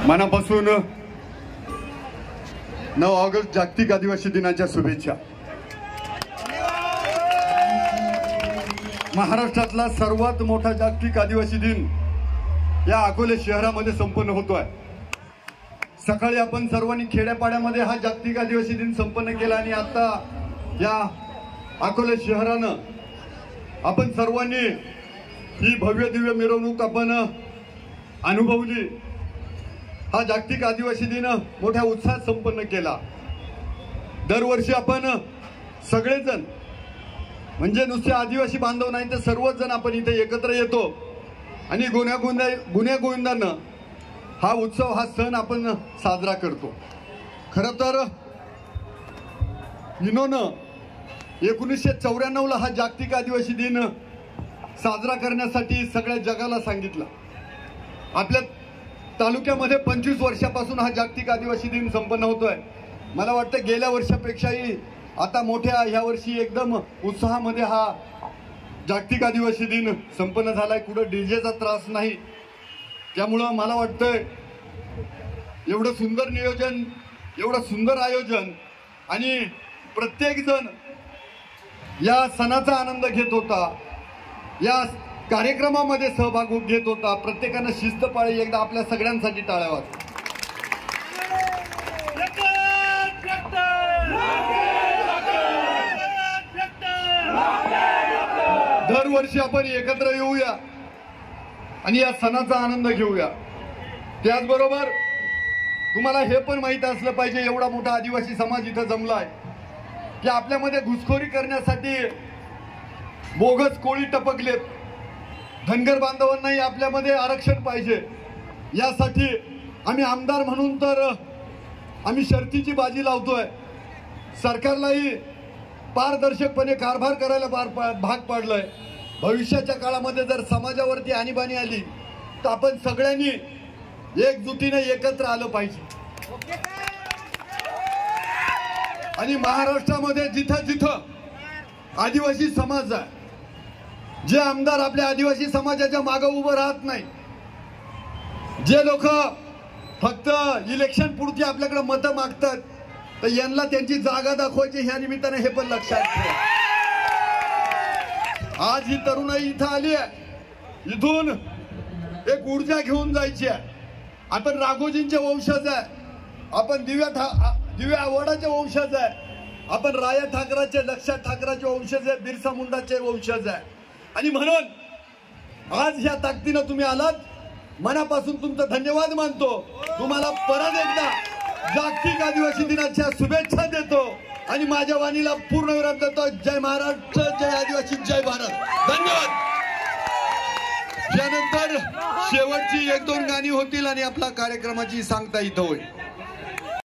मनापासून 9 ऑगस्ट जागतिक आदिवासी दिनाच्या शुभेच्छा। महाराष्ट्रातला सर्वात मोठा जागतिक आदिवासी दिन या अकोले शहरामध्ये संपन्न होतोय। सकाळी आपण सर्वांनी खेड्यापाड्यामध्ये हा जागतिक आदिवासी दिन संपन्न केला आणि आता या अकोले शहरानं आपण सर्वांनी ही भव्य दिव्य मिरवणूक आपण अनुभवली। हा जागतिक आदिवासी दिन मोठ्या उत्साहात संपन्न केला। दरवर्षी आपण सगळेजण म्हणजे नुसते आदिवासी बांधव नाही तर सर्वच जण आपण इथे एकत्र येतो आणि गुण्यागोविंदानं हा उत्सव हा सण आपण साजरा करतो। खरं तर युनोनं 1994 ला हा जागतिक आदिवासी दिन साजरा करण्यासाठी सगळ्या जगाला सांगितलं। आपल्या तालुक्यामध्ये 25 वर्षापासून हा जागतिक आदिवासी दिन संपन्न होतोय। मला वाटतं गेल्या वर्षापेक्षाही आता मोठ्या ह्या वर्षी एकदम उत्साहामध्ये हा जागतिक आदिवासी दिन संपन्न झालाय। कुठं डीजेचा त्रास नाही, त्यामुळं मला वाटतंय एवढं सुंदर नियोजन, एवढं सुंदर आयोजन आणि प्रत्येक जण या सणाचा आनंद घेत होता, या कार्यक्रमामध्ये सहभाग घेत होता। प्रत्येकानं शिस्त पाळली। एकदा आपल्या सगळ्यांसाठी टाळ्या वाजवा। दरवर्षी आपण एकत्र येऊया आणि या सणाचा आनंद घेऊया। त्याचबरोबर तुम्हाला हे पण माहित असलं पाहिजे, एवढा मोठा आदिवासी समाज इथं जमलाय की आपल्यामध्ये घुसखोरी करण्यासाठी बोगस कोळी टपकलेत। धनगर बांधवांनाही आपल्यामध्ये आरक्षण पाहिजे, यासाठी आम्ही आमदार म्हणून तर आम्ही शर्तीची बाजी लावतोय। सरकारलाही पारदर्शकपणे कारभार करायला भाग पाडलंय। भविष्याच्या काळामध्ये जर समाजावरती आणीबाणी आली तर आपण सगळ्यांनी एकजुटीने एकत्र आलं पाहिजे। आणि महाराष्ट्रामध्ये जिथं जिथं आदिवासी समाज आहे, जे आमदार आपल्या आदिवासी समाजाच्या मागे उभं राहत नाही, जे लोक फक्त इलेक्शन पुरती आपल्याकडे मतं मागतात, तर यांना त्यांची जागा दाखवायची ह्या निमित्ताने हे पण लक्षात ठेवा। आज ही तरुणाई इथं आली आहे, इथून एक ऊर्जा घेऊन जायची आहे। आपण राघोजींचे वंशज आहे, आपण दिव्या आव्हाडाचे वंशज आहे, आपण राया ठाकराचे लक्षा ठाकराचे वंशज आहे, बिरसा मुंडाचे वंशज आहे। आणि म्हणून आज ह्या ताकदीनं तुम्ही आलात, मनापासून तुमचं धन्यवाद मानतो। तुम्हाला परत एकदा जागतिक आदिवासी दिनाच्या शुभेच्छा देतो आणि माझ्या वाणीला पूर्ण विराम देतो। जय महाराष्ट्र, जय आदिवासी, जय भारत। धन्यवाद। यानंतर शेवटची 1-2 गाणी होतील आणि आपला कार्यक्रमाची सांगता इथं होईल।